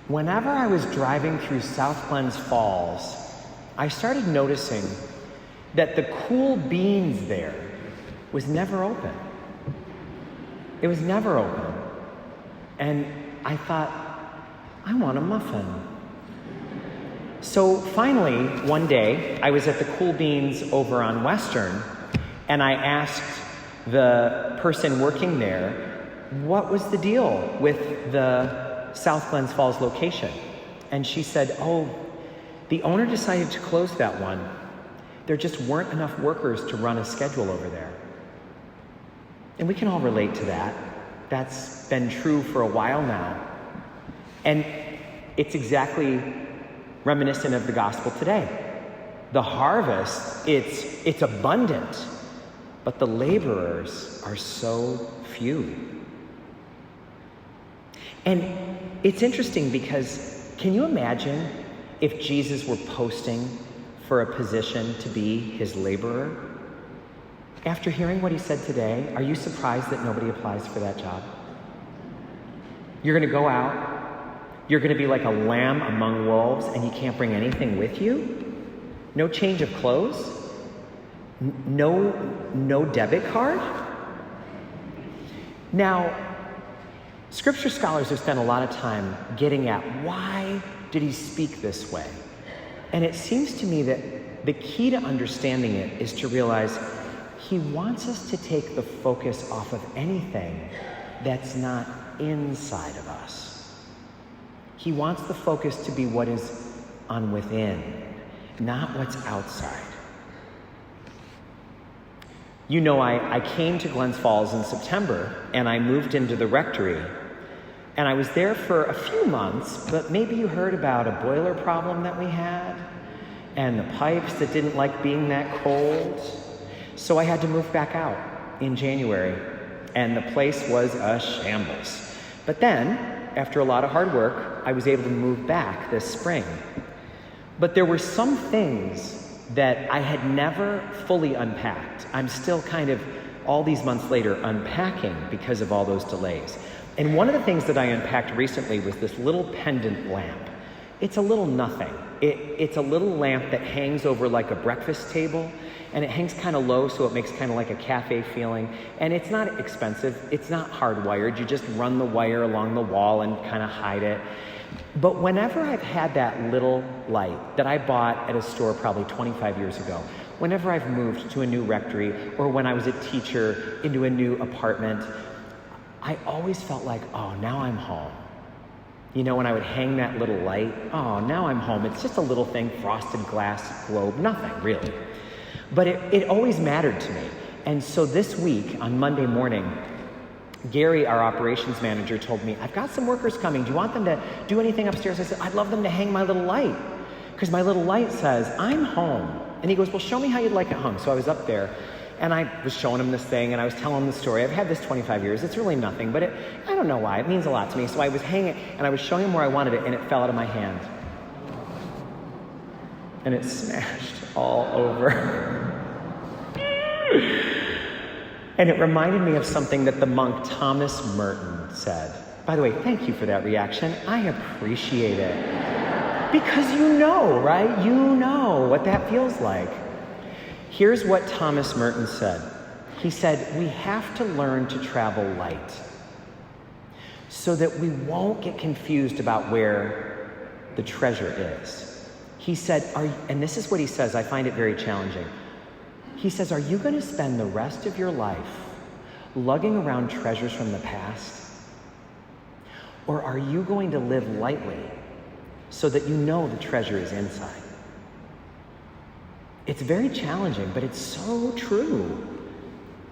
Whenever I was driving through South Glens Falls, I started noticing that the Cool Beans there was never open. It was never open. And I thought, I want a muffin. So finally, one day, I was at the Cool Beans over on Western, and I asked the person working there, what was the deal with the South Glens Falls location? And she said, oh, the owner decided to close that one. There just weren't enough workers to run a schedule over there. And we can all relate to that. That's been true for a while now. And it's exactly reminiscent of the gospel today. The harvest, it's abundant, but the laborers are so few. And it's interesting because can you imagine if Jesus were posting for a position to be his laborer? After hearing what he said today, are you surprised that nobody applies for that job? You're going to go out, you're going to be like a lamb among wolves, and you can't bring anything with you? No change of clothes? No debit card? Now, Scripture scholars have spent a lot of time getting at why did he speak this way? And it seems to me that the key to understanding it is to realize he wants us to take the focus off of anything that's not inside of us. He wants the focus to be what is on within, not what's outside. You know, I came to Glens Falls in September, and I moved into the rectory. And I was there for a few months, but maybe you heard about a boiler problem that we had, and the pipes that didn't like being that cold. So I had to move back out in January, and the place was a shambles. But then, after a lot of hard work, I was able to move back this spring. But there were some things that I had never fully unpacked. I'm still kind of, all these months later, unpacking because of all those delays. And one of the things that I unpacked recently was this little pendant lamp. It's a little nothing. It's a little lamp that hangs over like a breakfast table, and it hangs kind of low, so it makes kind of like a cafe feeling. And it's not expensive. It's not hardwired. You just run the wire along the wall and kind of hide it. But whenever I've had that little light that I bought at a store probably 25 years ago, whenever I've moved to a new rectory, or when I was a teacher into a new apartment, I always felt like, oh, now I'm home. You know, when I would hang that little light, oh, now I'm home. It's just a little thing, frosted glass globe, nothing really. But it always mattered to me. And so this week, on Monday morning, Gary, our operations manager, told me, I've got some workers coming. Do you want them to do anything upstairs? I said, I'd love them to hang my little light, because my little light says, I'm home. And he goes, well, show me how you'd like it hung. So I was up there, and I was showing him this thing, and I was telling him the story. I've had this 25 years. It's really nothing, but I don't know why. It means a lot to me. So I was hanging, and I was showing him where I wanted it, and it fell out of my hand. And it smashed all over. And it reminded me of something that the monk Thomas Merton said. By the way, thank you for that reaction. I appreciate it. Because you know, right? You know what that feels like. Here's what Thomas Merton said. He said, we have to learn to travel light so that we won't get confused about where the treasure is. He said, and this is what he says, I find it very challenging. He says, are you going to spend the rest of your life lugging around treasures from the past? Or are you going to live lightly so that you know the treasure is inside? It's very challenging, but it's so true.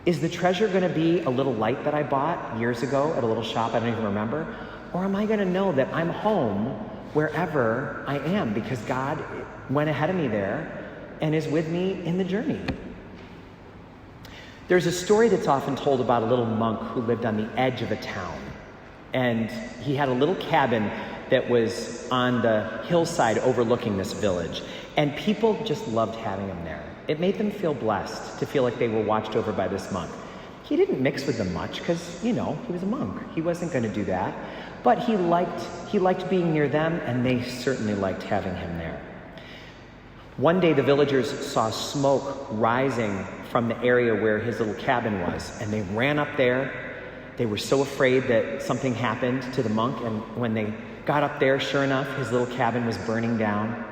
Is the treasure going to be a little light that I bought years ago at a little shop I don't even remember? Or am I going to know that I'm home wherever I am because God went ahead of me there and is with me in the journey? There's a story that's often told about a little monk who lived on the edge of a town. And he had a little cabin that was on the hillside overlooking this village. And people just loved having him there. It made them feel blessed to feel like they were watched over by this monk. He didn't mix with them much because, he was a monk. He wasn't going to do that. But he liked being near them, and they certainly liked having him there. One day the villagers saw smoke rising from the area where his little cabin was, and they ran up there. They were so afraid that something happened to the monk, and when they got up there, sure enough, his little cabin was burning down.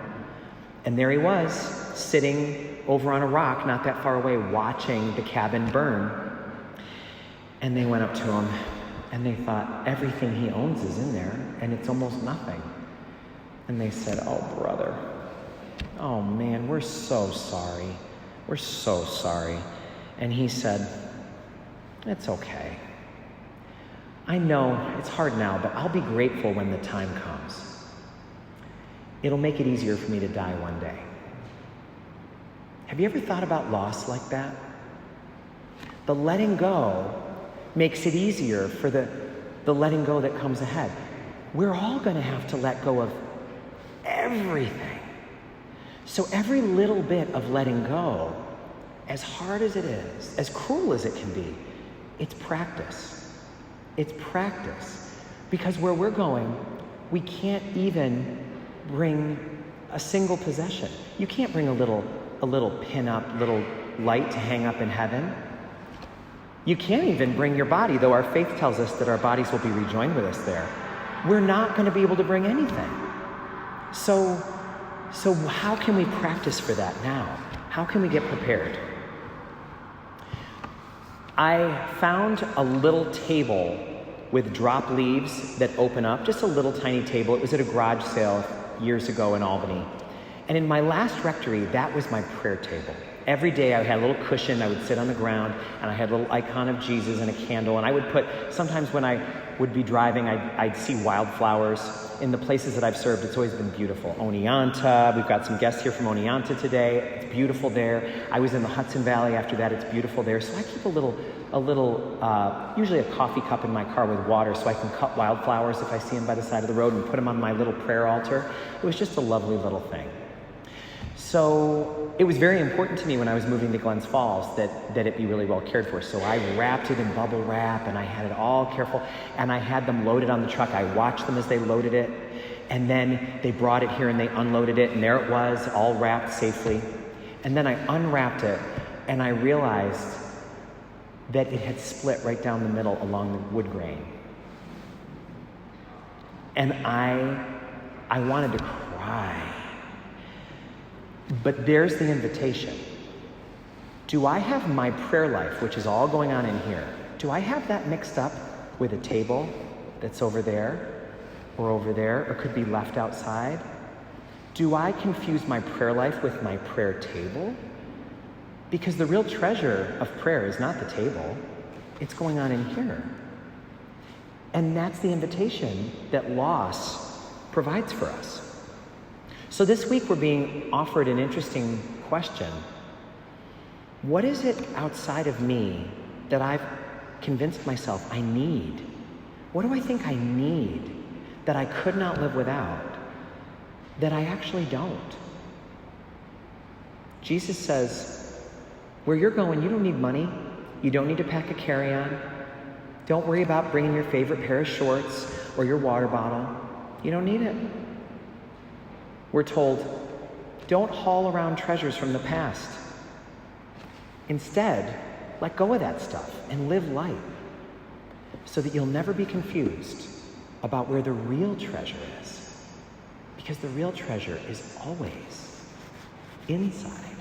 And there he was, sitting over on a rock not that far away, watching the cabin burn. And they went up to him, and they thought, everything he owns is in there, and it's almost nothing. And they said, oh, brother, oh, man, we're so sorry. We're so sorry. And he said, it's okay. I know it's hard now, but I'll be grateful when the time comes. It'll make it easier for me to die one day. Have you ever thought about loss like that? The letting go makes it easier for the letting go that comes ahead. We're all going to have to let go of everything. So every little bit of letting go, as hard as it is, as cruel as it can be, it's practice. It's practice. Because where we're going, we can't even bring a single possession. You can't bring a little pin-up, little light to hang up in heaven. You can't even bring your body, though our faith tells us that our bodies will be rejoined with us there. We're not going to be able to bring anything. So how can we practice for that now? How can we get prepared? I found a little table with drop leaves that open up, just a little tiny table. It was at a garage sale years ago in Albany. And in my last rectory, that was my prayer table. Every day I had a little cushion, I would sit on the ground, and I had a little icon of Jesus and a candle, and I would put, sometimes when I would be driving, I'd see wildflowers. In the places that I've served, it's always been beautiful. Oneonta, we've got some guests here from Oneonta today. It's beautiful there. I was in the Hudson Valley after that. It's beautiful there. So I keep usually a coffee cup in my car with water so I can cut wildflowers if I see them by the side of the road and put them on my little prayer altar. It was just a lovely little thing. So it was very important to me when I was moving to Glens Falls that it be really well cared for. So I wrapped it in bubble wrap, and I had it all careful, and I had them loaded on the truck. I watched them as they loaded it, and then they brought it here and they unloaded it, and there it was, all wrapped safely. And then I unwrapped it, and I realized that it had split right down the middle along the wood grain. And I wanted to cry. But there's the invitation. Do I have my prayer life, which is all going on in here, do I have that mixed up with a table that's over there, or could be left outside? Do I confuse my prayer life with my prayer table? Because the real treasure of prayer is not the table, it's going on in here. And that's the invitation that loss provides for us. So this week we're being offered an interesting question. What is it outside of me that I've convinced myself I need? What do I think I need that I could not live without, that I actually don't? Jesus says, where you're going, you don't need money. You don't need to pack a carry-on. Don't worry about bringing your favorite pair of shorts or your water bottle. You don't need it. We're told, don't haul around treasures from the past. Instead, let go of that stuff and live light so that you'll never be confused about where the real treasure is. Because the real treasure is always inside.